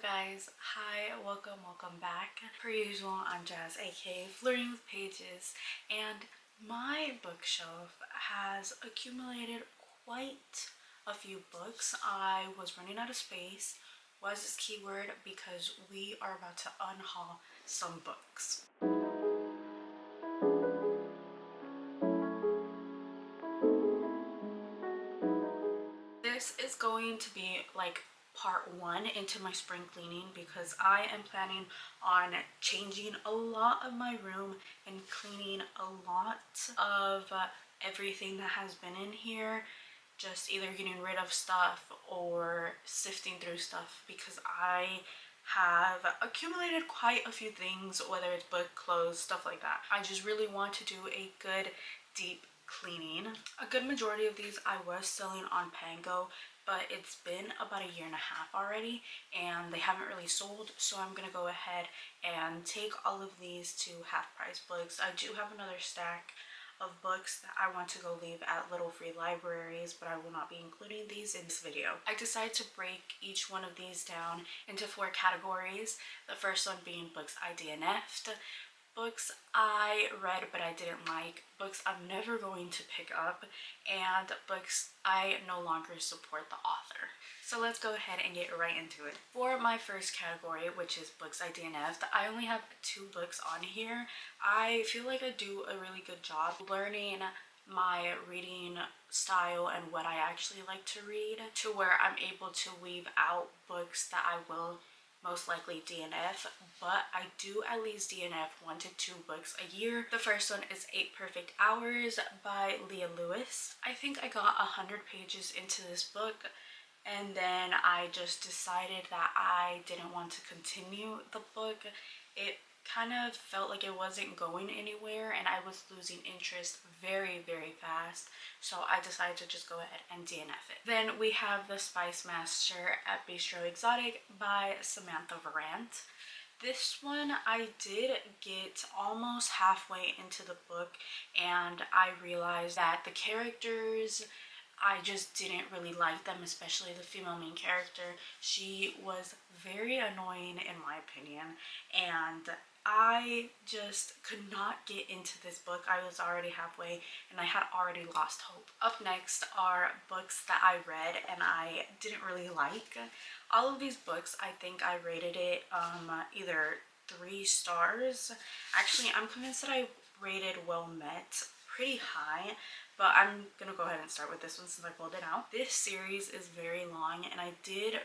guys, hi, welcome back. Per usual, I'm Jazz, aka Flirting with Pages, and my bookshelf has accumulated quite a few books. I was running out of space. Why is this keyword? Because we are about to unhaul some books. This is going to be like part one into my spring cleaning because I am planning on changing a lot of my room and cleaning a lot of everything that has been in here, just either getting rid of stuff or sifting through stuff because I have accumulated quite a few things, whether it's book, clothes, stuff like that. I just really want to do a good deep cleaning. A good majority of these I was selling on Pango, but it's been about a year and a half already and they haven't really sold, so I'm gonna go ahead and take all of these to half price books. I do have another stack of books that I want to go leave at little free libraries, but I will not be including these in this video. I decided to break each one of these down into 4 categories. The first one being books I DNF'd, books I read but I didn't like, books I'm never going to pick up, and books I no longer support the author. So let's go ahead and get right into it. For my first category, which is books I DNF'd, I only have 2 books on here. I feel like I do a really good job learning my reading style and what I actually like to read, to where I'm able to weave out books that I will most likely DNF, but I do at least DNF 1 to 2 books a year. The first one is 8 Perfect Hours by Leah Lewis. I think I got 100 pages into this book and then I just decided that I didn't want to continue the book. It kind of felt like it wasn't going anywhere and I was losing interest very fast, so I decided to just go ahead and DNF it. Then we have The Spice Master at Bistro Exotic by Samantha Varant. This one I did get almost halfway into the book and I realized that the characters, I just didn't really like them, especially the female main character. She was very annoying in my opinion and I just could not get into this book. I was already halfway and I had already lost hope. Up next are books that I read and I didn't really like. All of these books, I think I rated it either 3 stars. Actually, I'm convinced that I rated Well Met pretty high, but I'm gonna go ahead and start with this one since I pulled it out. This series is very long and I did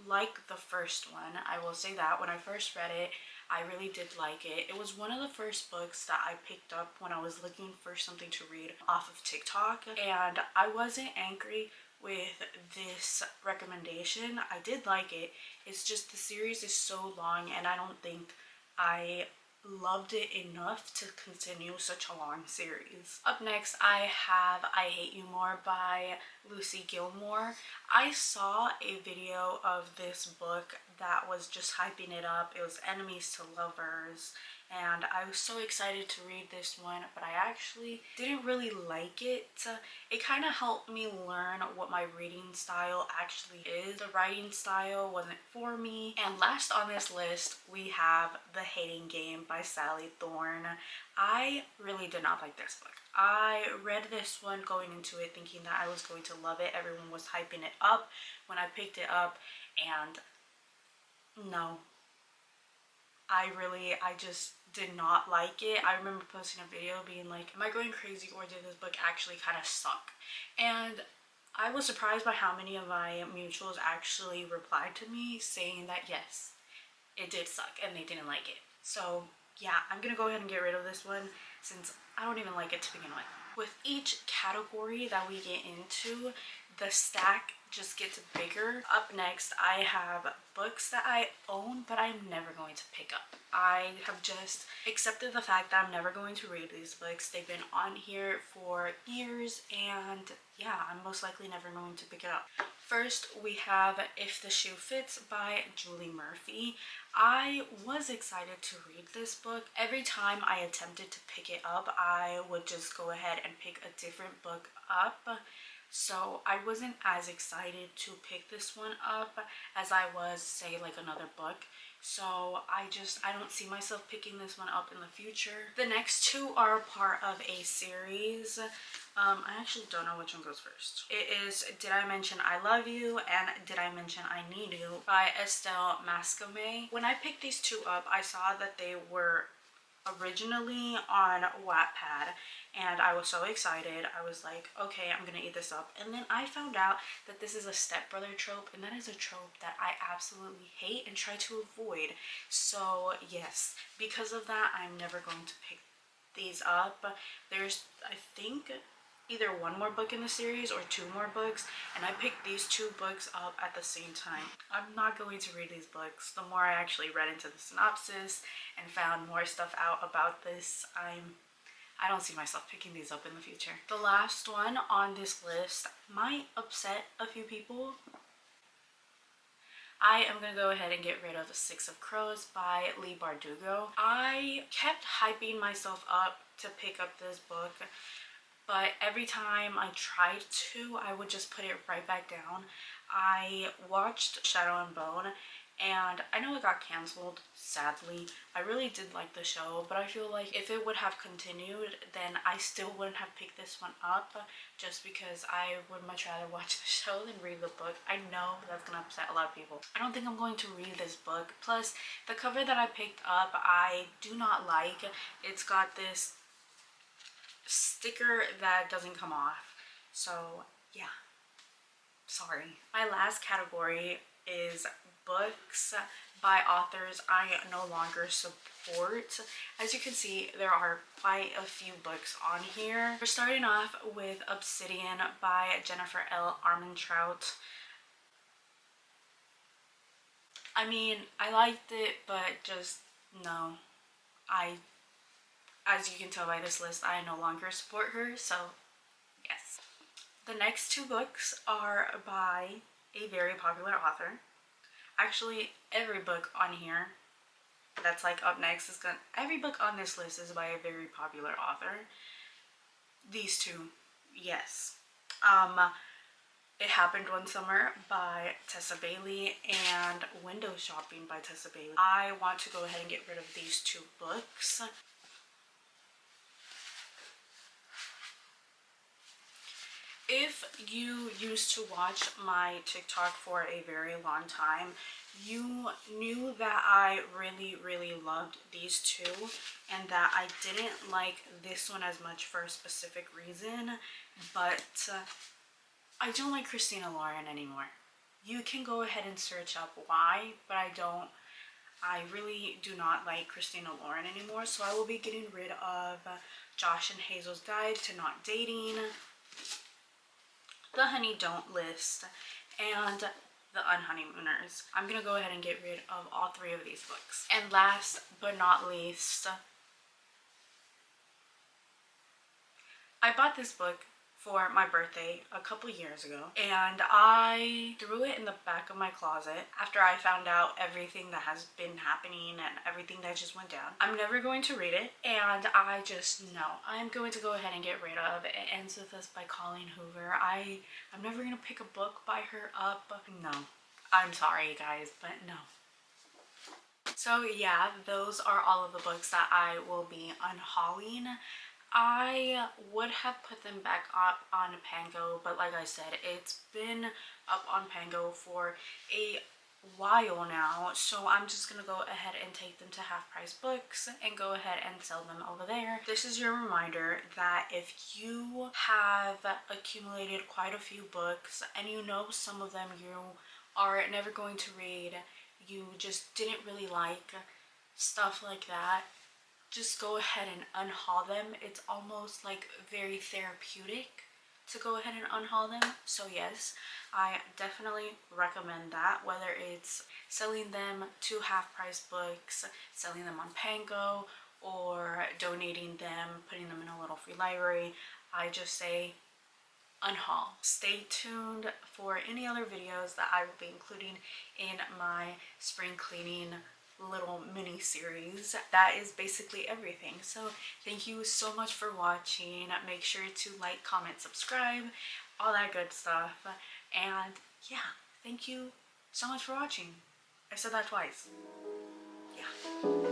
like the first one. I will say that when I first read it, I really did like it. It was one of the first books that I picked up when I was looking for something to read off of TikTok, and I wasn't angry with this recommendation. I did like it. It's just the series is so long and I don't think I loved it enough to continue such a long series. Up next I have I Hate You More by Lucy Gilmore. I saw a video of this book that was just hyping it up. It was enemies to lovers and I was so excited to read this one, but I actually didn't really like it. It kind of helped me learn what my reading style actually is. The writing style wasn't for me. And last on this list we have The Hating Game by Sally Thorne. I really did not like this book. I read this one going into it thinking that I was going to love it. Everyone was hyping it up when I picked it up and no. I just did not like it. I remember posting a video being like, am I going crazy or did this book actually kind of suck? And I was surprised by how many of my mutuals actually replied to me saying that yes, it did suck and they didn't like it. So yeah, I'm gonna go ahead and get rid of this one since I don't even like it to begin with. With each category that we get into, the stack just gets bigger. Up next I have books that I own but I'm never going to pick up. I have just accepted the fact that I'm never going to read these books. They've been on here for years and yeah, I'm most likely never going to pick it up. First we have If the Shoe Fits by Julie Murphy. I was excited to read this book. Every time I attempted to pick it up, I would just go ahead and pick a different book up. so I wasn't as excited to pick this one up as I was, say, like another book. So I don't see myself picking this one up in the future. The next two are part of a series. I actually don't know which one goes first. It is Did I Mention I Love You and Did I Mention I Need You by Estelle Mascome. When I picked these two up, I saw that they were originally on Wattpad, and I was so excited. I was like, okay, I'm gonna eat this up. And then I found out that this is a stepbrother trope, and that is a trope that I absolutely hate and try to avoid. So yes, because of that, I'm never going to pick these up. There's, I think, either one more book in the series or two more books, and I picked these two books up at the same time. I'm not going to read these books. The more I actually read into the synopsis and found more stuff out about this, I don't see myself picking these up in the future. The last one on this list might upset a few people. I am going to go ahead and get rid of Six of Crows by Leigh Bardugo. I kept hyping myself up to pick up this book, but every time I tried to, I would just put it right back down. I watched Shadow and Bone, and I know it got canceled, sadly. I really did like the show, but I feel like if it would have continued, then I still wouldn't have picked this one up, just because I would much rather watch the show than read the book. I know that's gonna upset a lot of people. I don't think I'm going to read this book. Plus, the cover that I picked up, I do not like. It's got this sticker that doesn't come off. So yeah, sorry. My last category is books by authors I no longer support. As you can see, there are quite a few books on here. We're starting off with Obsidian by Jennifer L. Armentrout. I mean, I liked it, but just no. As you can tell by this list, I no longer support her, so yes. The next two books are by a very popular author. Actually, every book on here that's like up next is every book on this list is by a very popular author. These two, yes. It Happened One Summer by Tessa Bailey and Window Shopping by Tessa Bailey. I want to go ahead and get rid of these two books. If you used to watch my TikTok for a very long time, you knew that I really loved these two, and that I didn't like this one as much for a specific reason, but I don't like Christina Lauren anymore. You can go ahead and search up why, but I really do not like Christina Lauren anymore, so I will be getting rid of Josh and Hazel's Guide to Not Dating, The Honey Don't List, and The Unhoneymooners. I'm gonna go ahead and get rid of all three of these books. And last but not least, I bought this book for my birthday a couple years ago, and I threw it in the back of my closet after I found out everything that has been happening and everything that just went down. I'm never going to read it, and I just know I'm going to go ahead and get rid of it. It ends with Us by Colleen Hoover. I'm never gonna pick a book by her up. No, I'm sorry guys, but no. So yeah, those are all of the books that I will be unhauling. I would have put them back up on Pango, but like I said, it's been up on Pango for a while now, so I'm just gonna go ahead and take them to Half Price Books and go ahead and sell them over there. This is your reminder that if you have accumulated quite a few books and you know some of them you are never going to read, you just didn't really like, stuff like that, just go ahead and unhaul them. It's almost like very therapeutic to go ahead and unhaul them. So yes, I definitely recommend that, whether it's selling them to Half Price Books, selling them on Pango, or donating them, putting them in a little free library. I just say unhaul. Stay tuned for any other videos that I will be including in my spring cleaning little mini series. That is basically everything. So thank you so much for watching. Make sure to like, comment, subscribe. all that good stuff. And yeah, thank you so much for watching. I said that twice. Yeah.